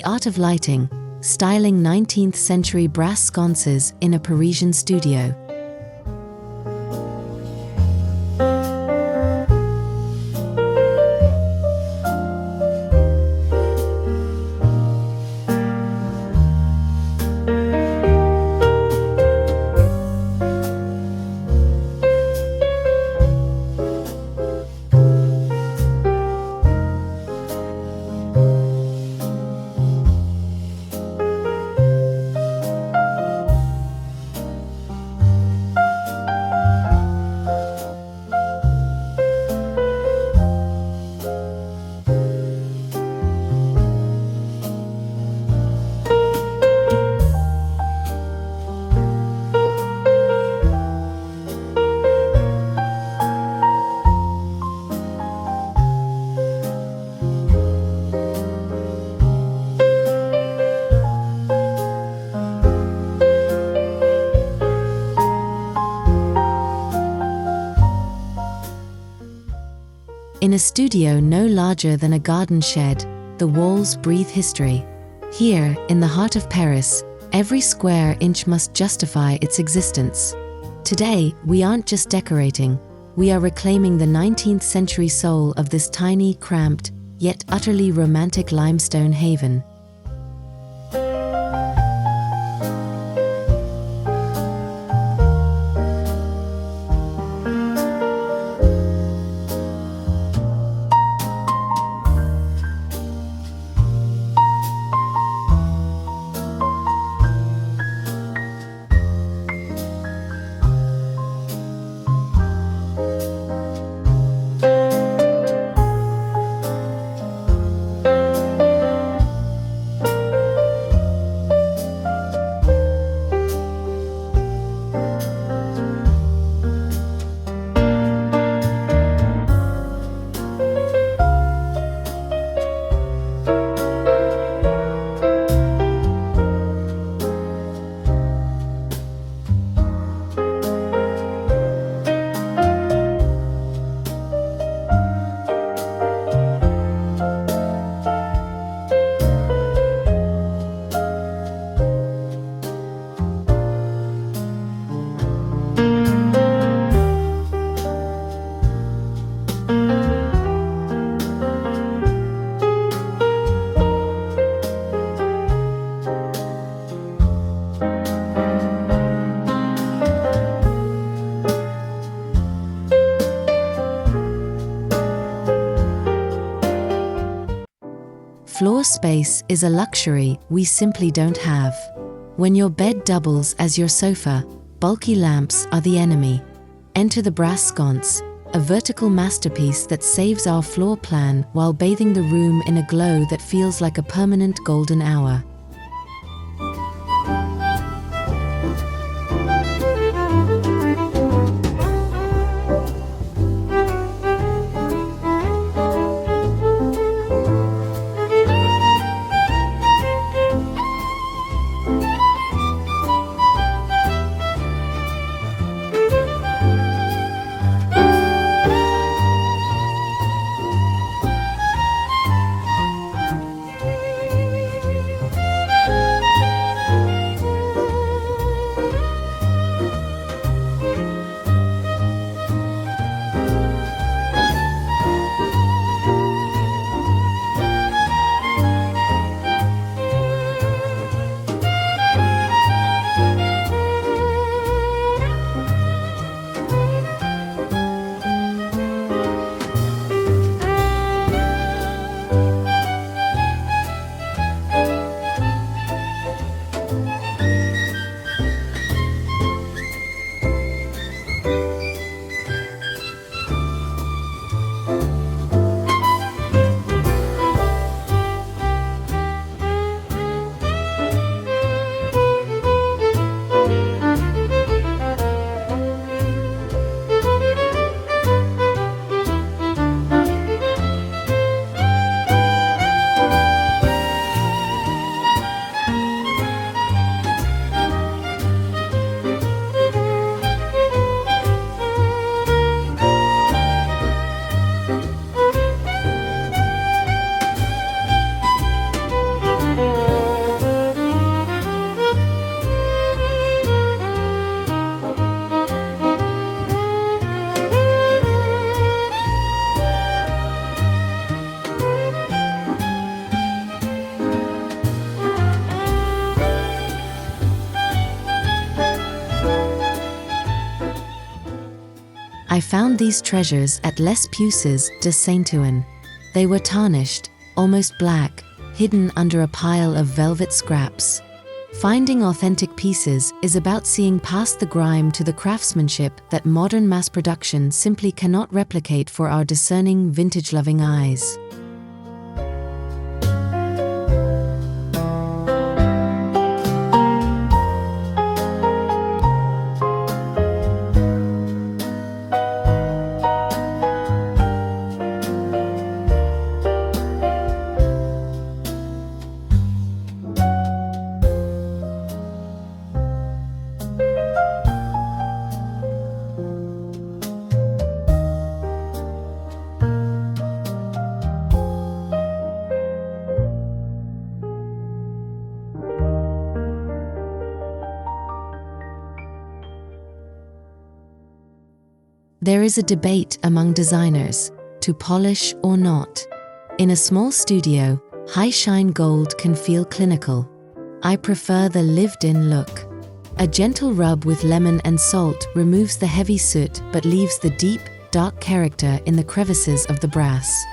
The art of lighting, styling 19th-century brass sconces in a Parisian studio. In a studio no larger than a garden shed, the walls breathe history. Here, in the heart of Paris, every square inch must justify its existence. Today, we aren't just decorating, we are reclaiming the 19th century soul of this tiny, cramped, yet utterly romantic limestone haven. Floor space is a luxury we simply don't have. When your bed doubles as your sofa, bulky lamps are the enemy. Enter the brass sconce, a vertical masterpiece that saves our floor plan while bathing the room in a glow that feels like a permanent golden hour. found these treasures at Les Puces de Saint-Ouen. They were tarnished, almost black, hidden under a pile of velvet scraps. Finding authentic pieces is about seeing past the grime to the craftsmanship that modern mass production simply cannot replicate for our discerning, vintage-loving eyes. There is a debate among designers, to polish or not. In a small studio, high-shine gold can feel clinical. I prefer the lived-in look. A gentle rub with lemon and salt removes the heavy soot but leaves the deep, dark character in the crevices of the brass.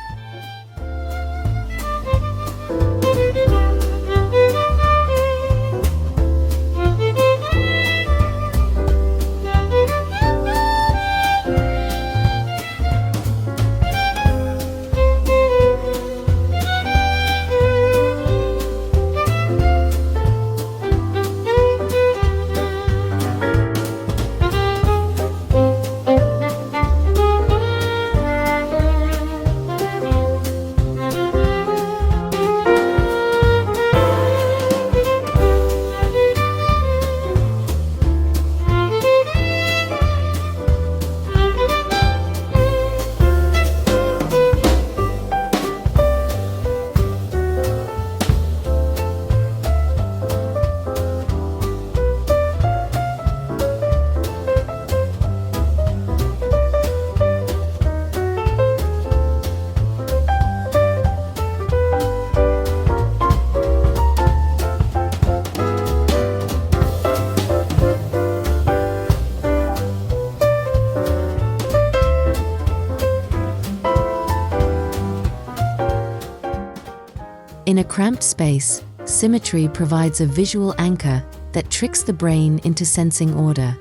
In a cramped space, symmetry provides a visual anchor that tricks the brain into sensing order.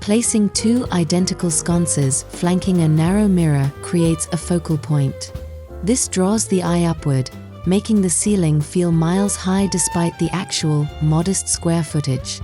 Placing two identical sconces flanking a narrow mirror creates a focal point. This draws the eye upward, making the ceiling feel miles high despite the actual, modest square footage.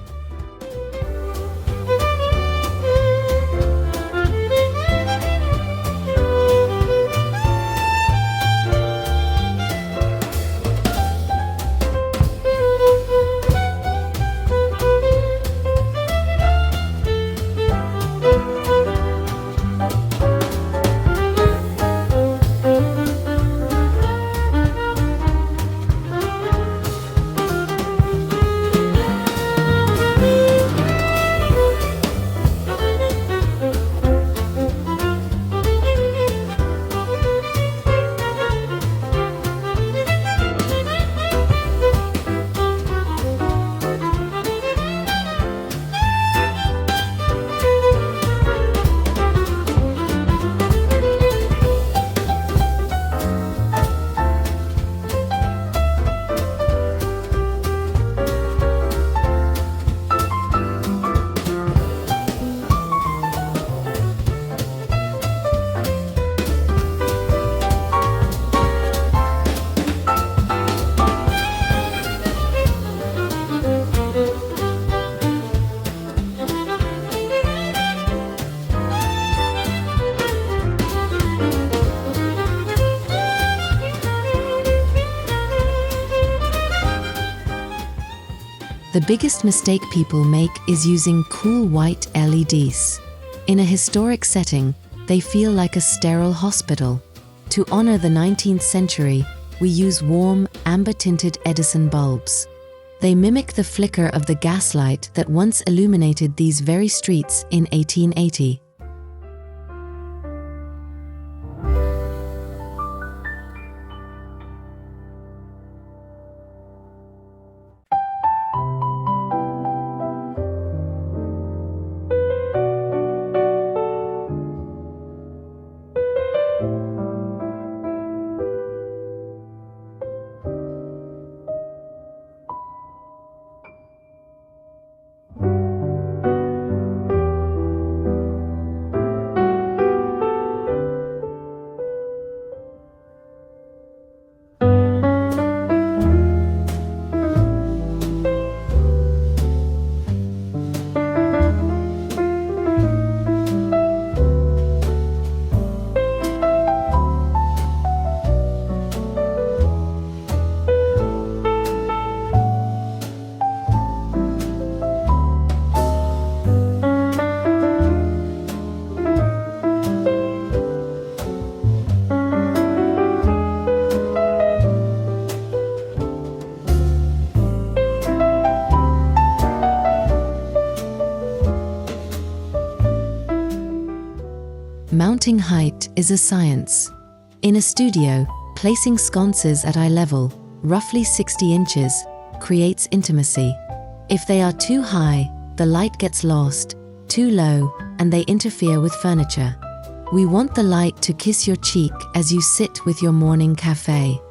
The biggest mistake people make is using cool white LEDs. In a historic setting, they feel like a sterile hospital. To honor the 19th century, we use warm, amber-tinted Edison bulbs. They mimic the flicker of the gaslight that once illuminated these very streets in 1880. Curating height is a science. In a studio, placing sconces at eye level, roughly 60 inches, creates intimacy. If they are too high, the light gets lost, too low, and they interfere with furniture. We want the light to kiss your cheek as you sit with your morning cafe.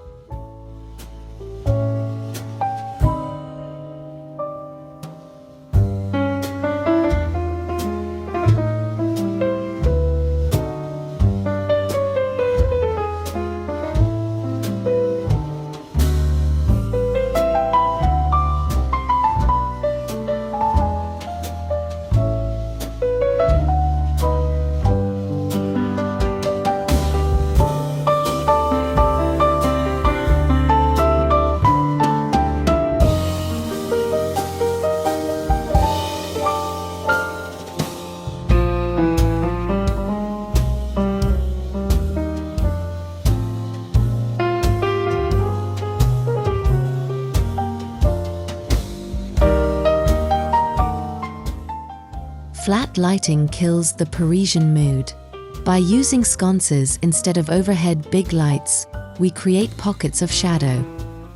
Flat lighting kills the Parisian mood. By using sconces instead of overhead big lights, we create pockets of shadow.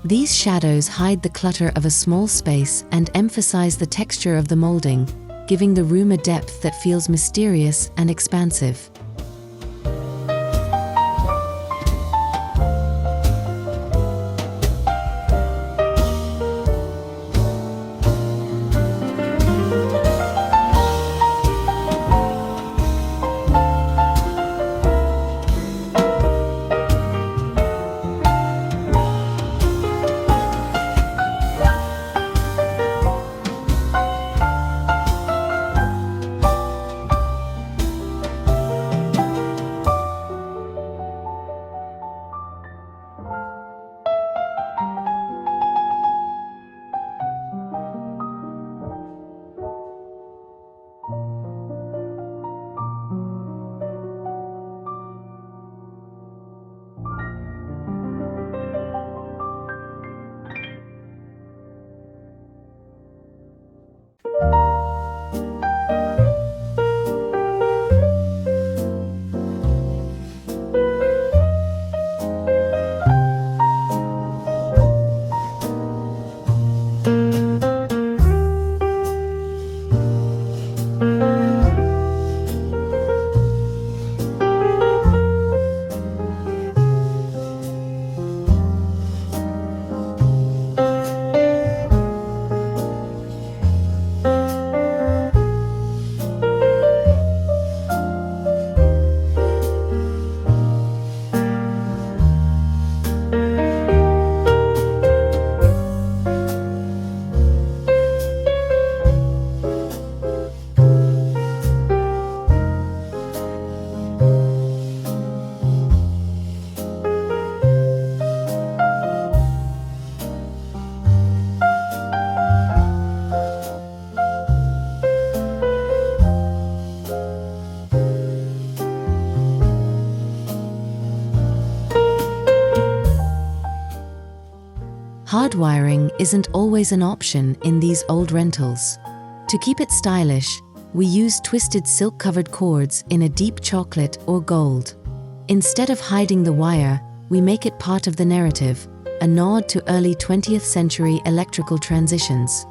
These shadows hide the clutter of a small space and emphasize the texture of the molding, giving the room a depth that feels mysterious and expansive. Hardwiring isn't always an option in these old rentals. To keep it stylish, we use twisted silk-covered cords in a deep chocolate or gold. Instead of hiding the wire, we make it part of the narrative, a nod to early 20th century electrical transitions.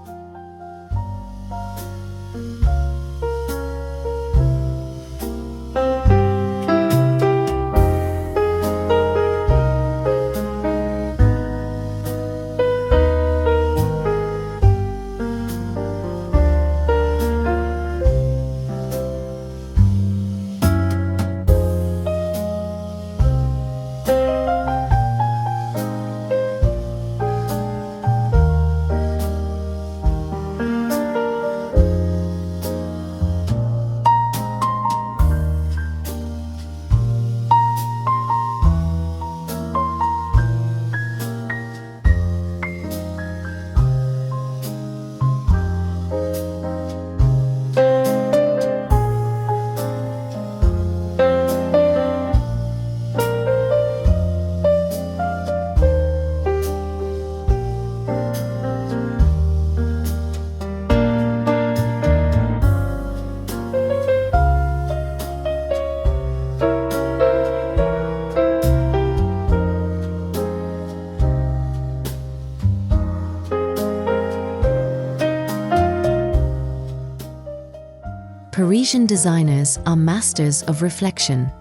Parisian designers are masters of reflection.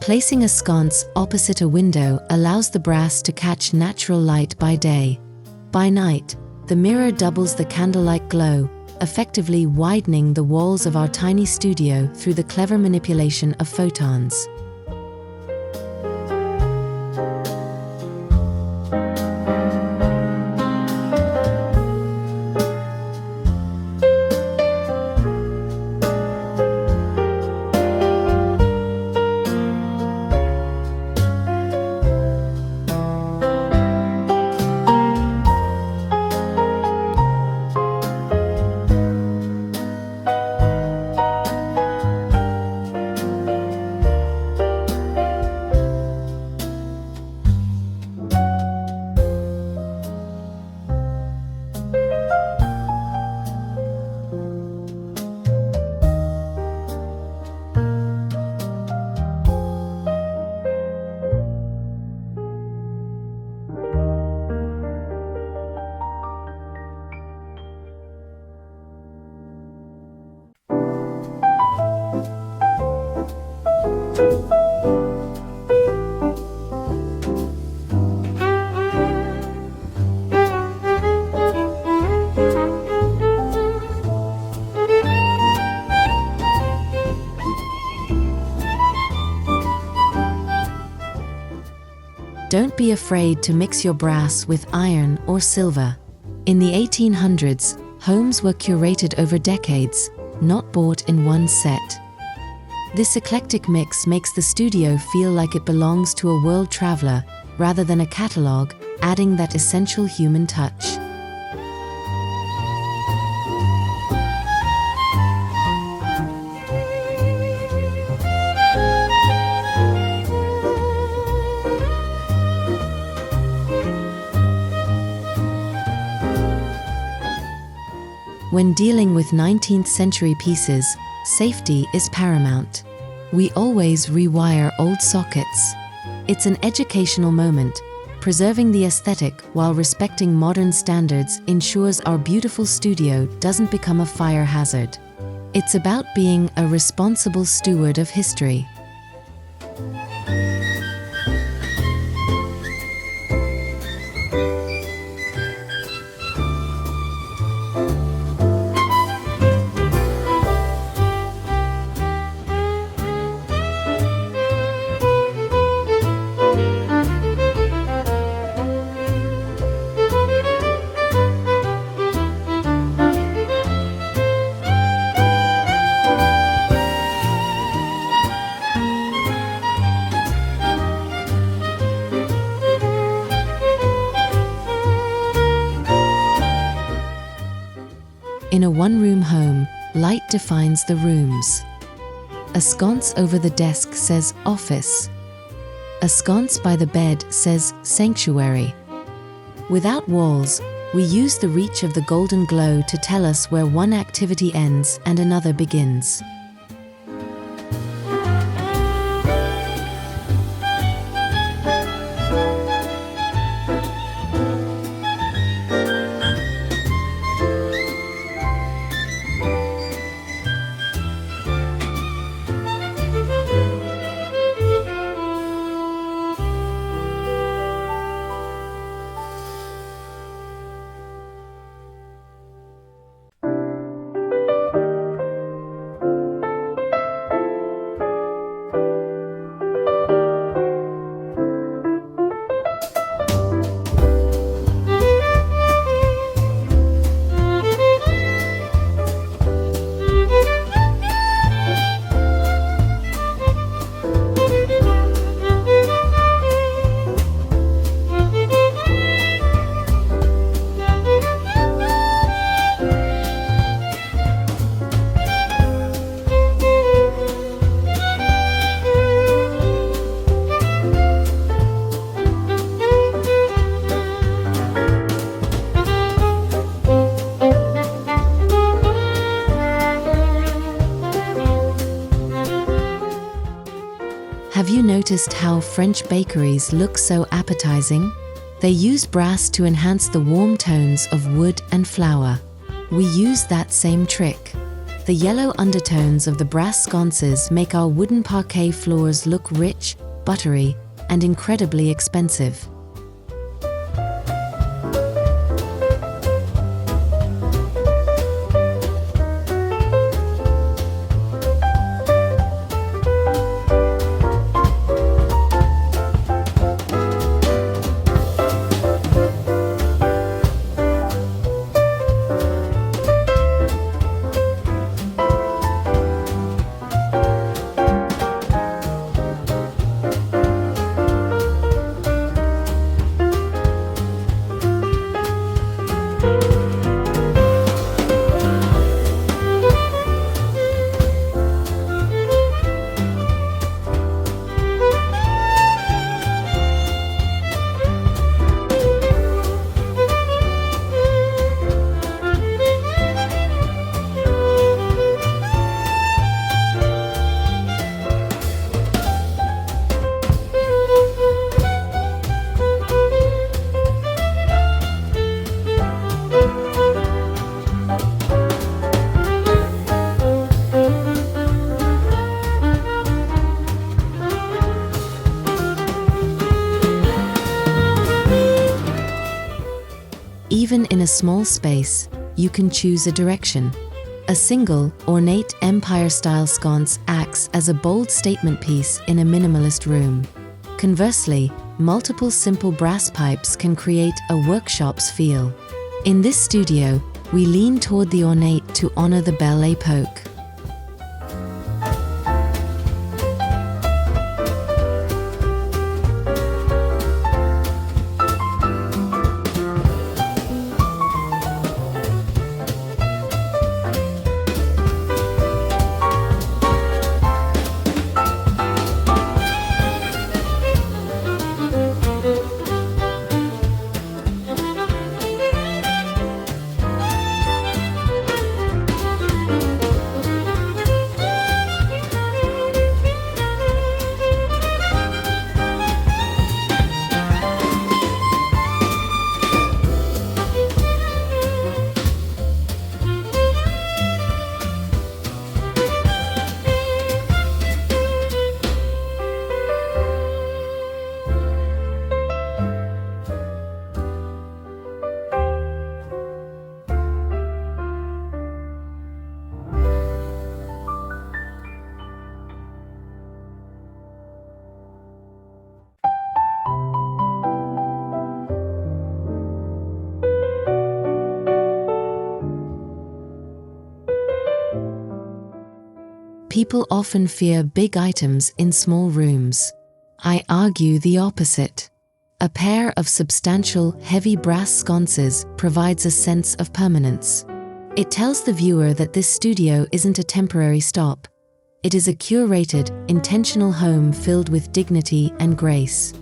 Placing a sconce opposite a window allows the brass to catch natural light by day. By night, the mirror doubles the candlelight glow, effectively widening the walls of our tiny studio through the clever manipulation of photons. Don't be afraid to mix your brass with iron or silver. In the 1800s, homes were curated over decades, not bought in one set. This eclectic mix makes the studio feel like it belongs to a world traveler rather than a catalogue, adding that essential human touch. When dealing with 19th-century pieces, safety is paramount. We always rewire old sockets. It's an educational moment. Preserving the aesthetic while respecting modern standards ensures our beautiful studio doesn't become a fire hazard. It's about being a responsible steward of history. In a one-room home, light defines the rooms. A sconce over the desk says office. A sconce by the bed says sanctuary. Without walls, we use the reach of the golden glow to tell us where one activity ends and another begins. Have you noticed how French bakeries look so appetizing? They use brass to enhance the warm tones of wood and flour. We use that same trick. The yellow undertones of the brass sconces make our wooden parquet floors look rich, buttery, and incredibly expensive. Even in a small space, you can choose a direction. A single, ornate empire-style sconce acts as a bold statement piece in a minimalist room. Conversely, multiple simple brass pipes can create a workshop's feel. In this studio, we lean toward the ornate to honor the belle époque. People often fear big items in small rooms. I argue the opposite. A pair of substantial, heavy brass sconces provides a sense of permanence. It tells the viewer that this studio isn't a temporary stop. It is a curated, intentional home filled with dignity and grace.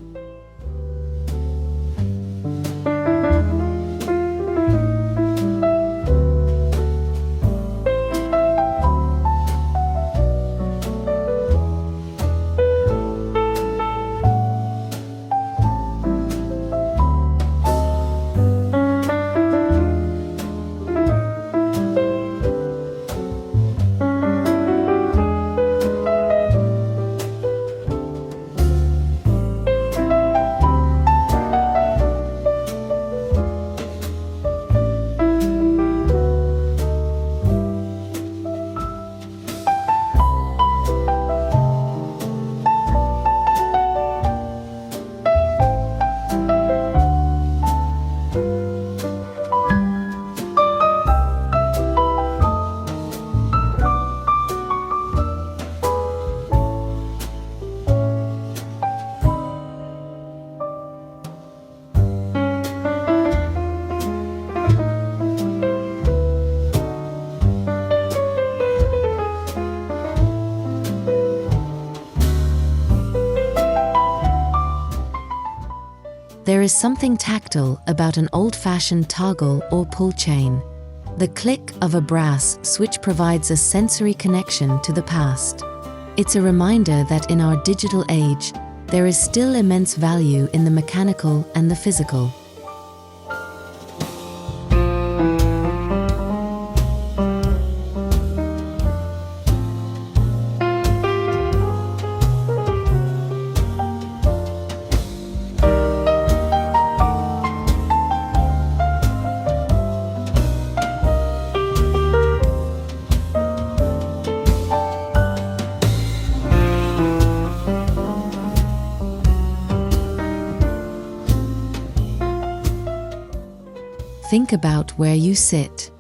There is something tactile about an old-fashioned toggle or pull chain. The click of a brass switch provides a sensory connection to the past. It's a reminder that in our digital age, there is still immense value in the mechanical and the physical. Think about where you sit.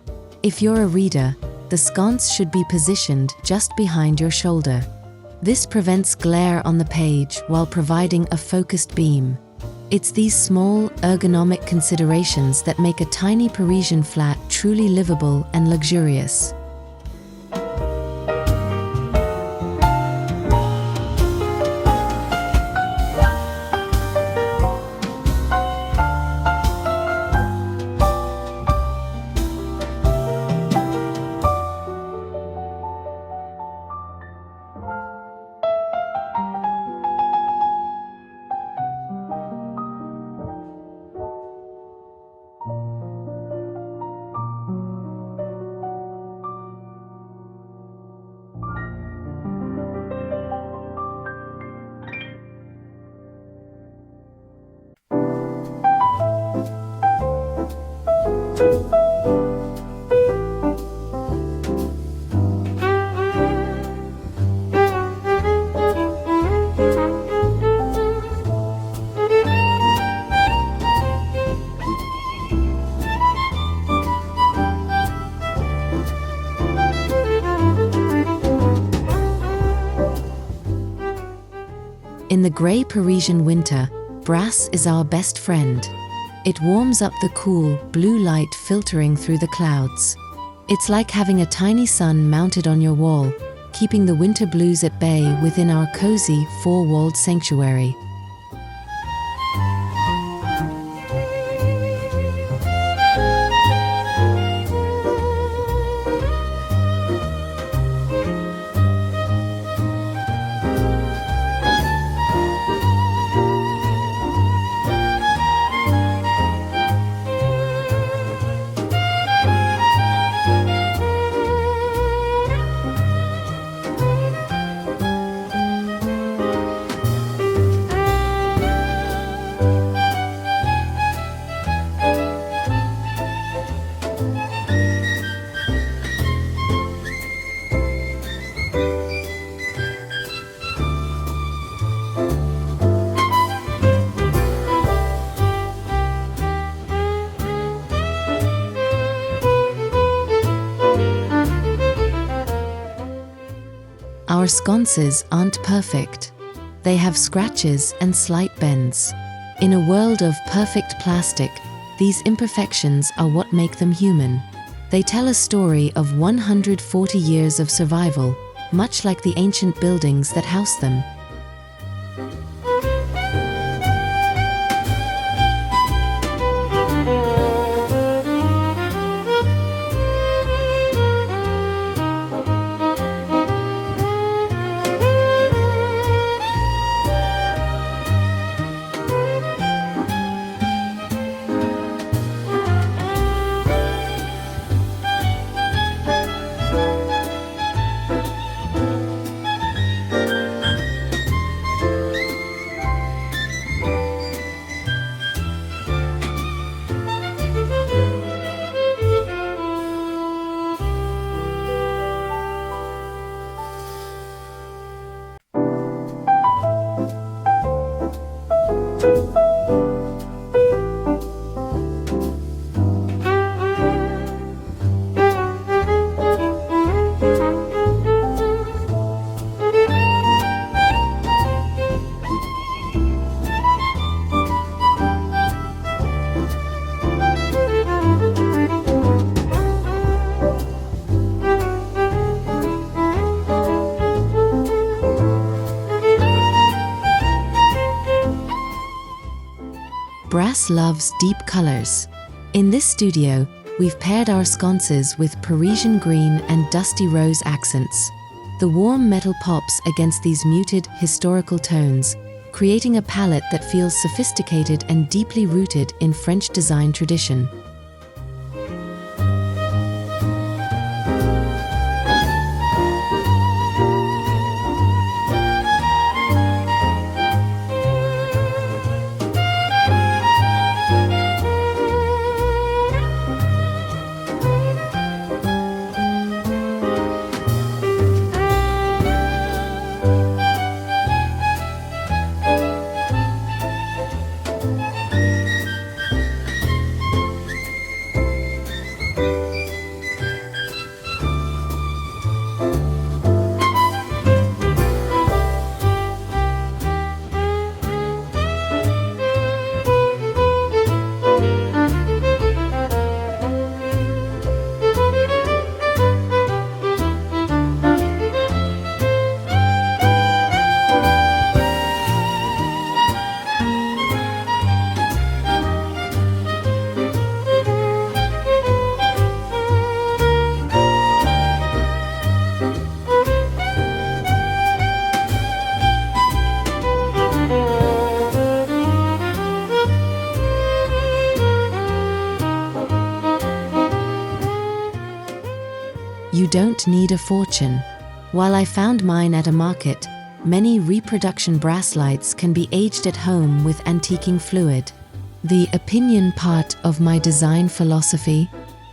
If you're a reader, the sconce should be positioned just behind your shoulder. This prevents glare on the page while providing a focused beam. It's these small, ergonomic considerations that make a tiny Parisian flat truly livable and luxurious. In the grey Parisian winter, brass is our best friend. It warms up the cool, blue light filtering through the clouds. It's like having a tiny sun mounted on your wall, keeping the winter blues at bay within our cozy, four-walled sanctuary. Our sconces aren't perfect. They have scratches and slight bends. In a world of perfect plastic, these imperfections are what make them human. They tell a story of 140 years of survival, much like the ancient buildings that house them. Brass loves deep colors. In this studio, we've paired our sconces with Parisian green and dusty rose accents. The warm metal pops against these muted, historical tones, creating a palette that feels sophisticated and deeply rooted in French design tradition. don't need a fortune. While I found mine at a market, many reproduction brass lights can be aged at home with antiquing fluid. The opinion part of my design philosophy: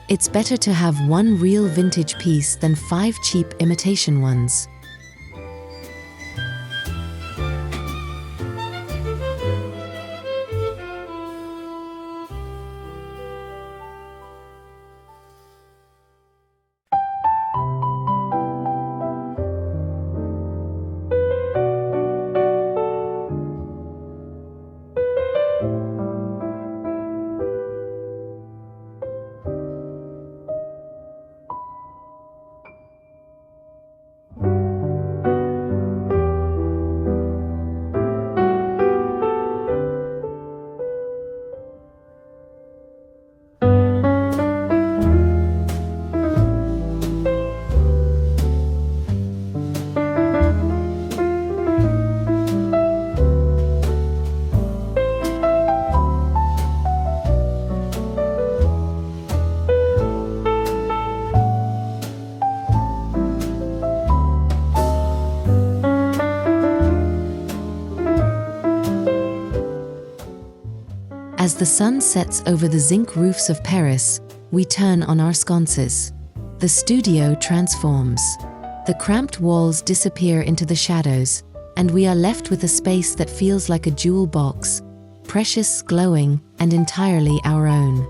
it's better to have one real vintage piece than 5 cheap imitation ones. As the sun sets over the zinc roofs of Paris, we turn on our sconces. The studio transforms. The cramped walls disappear into the shadows, and we are left with a space that feels like a jewel box, precious, glowing, and entirely our own.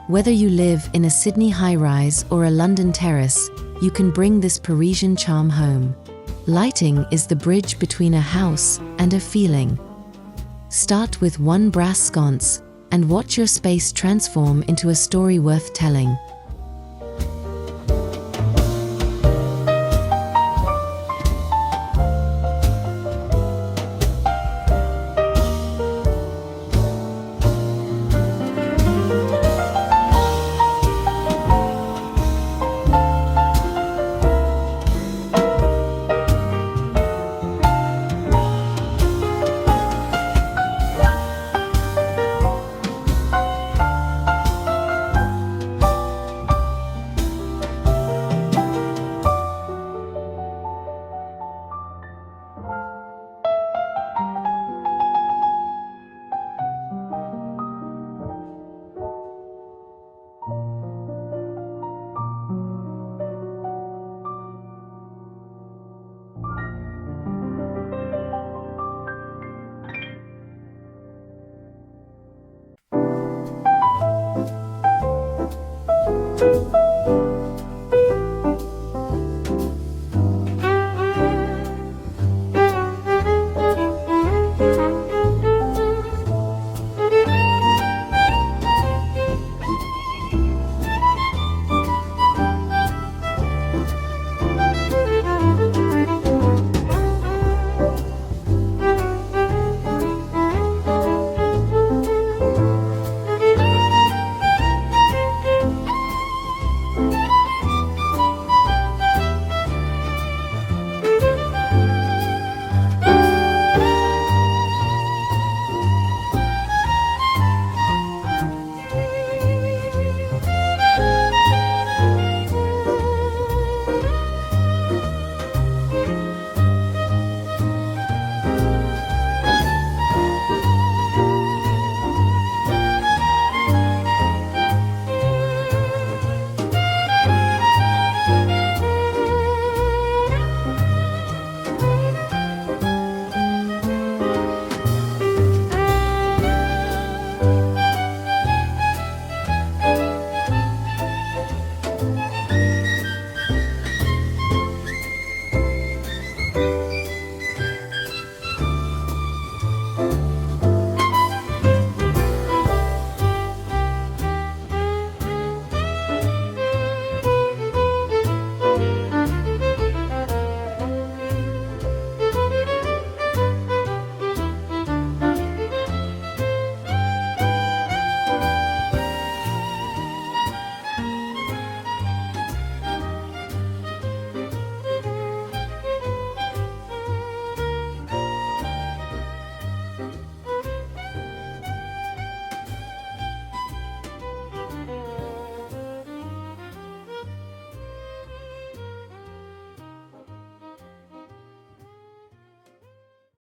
Whether you live in a Sydney high-rise or a London terrace, you can bring this Parisian charm home. Lighting is the bridge between a house and a feeling. Start with one brass sconce and watch your space transform into a story worth telling.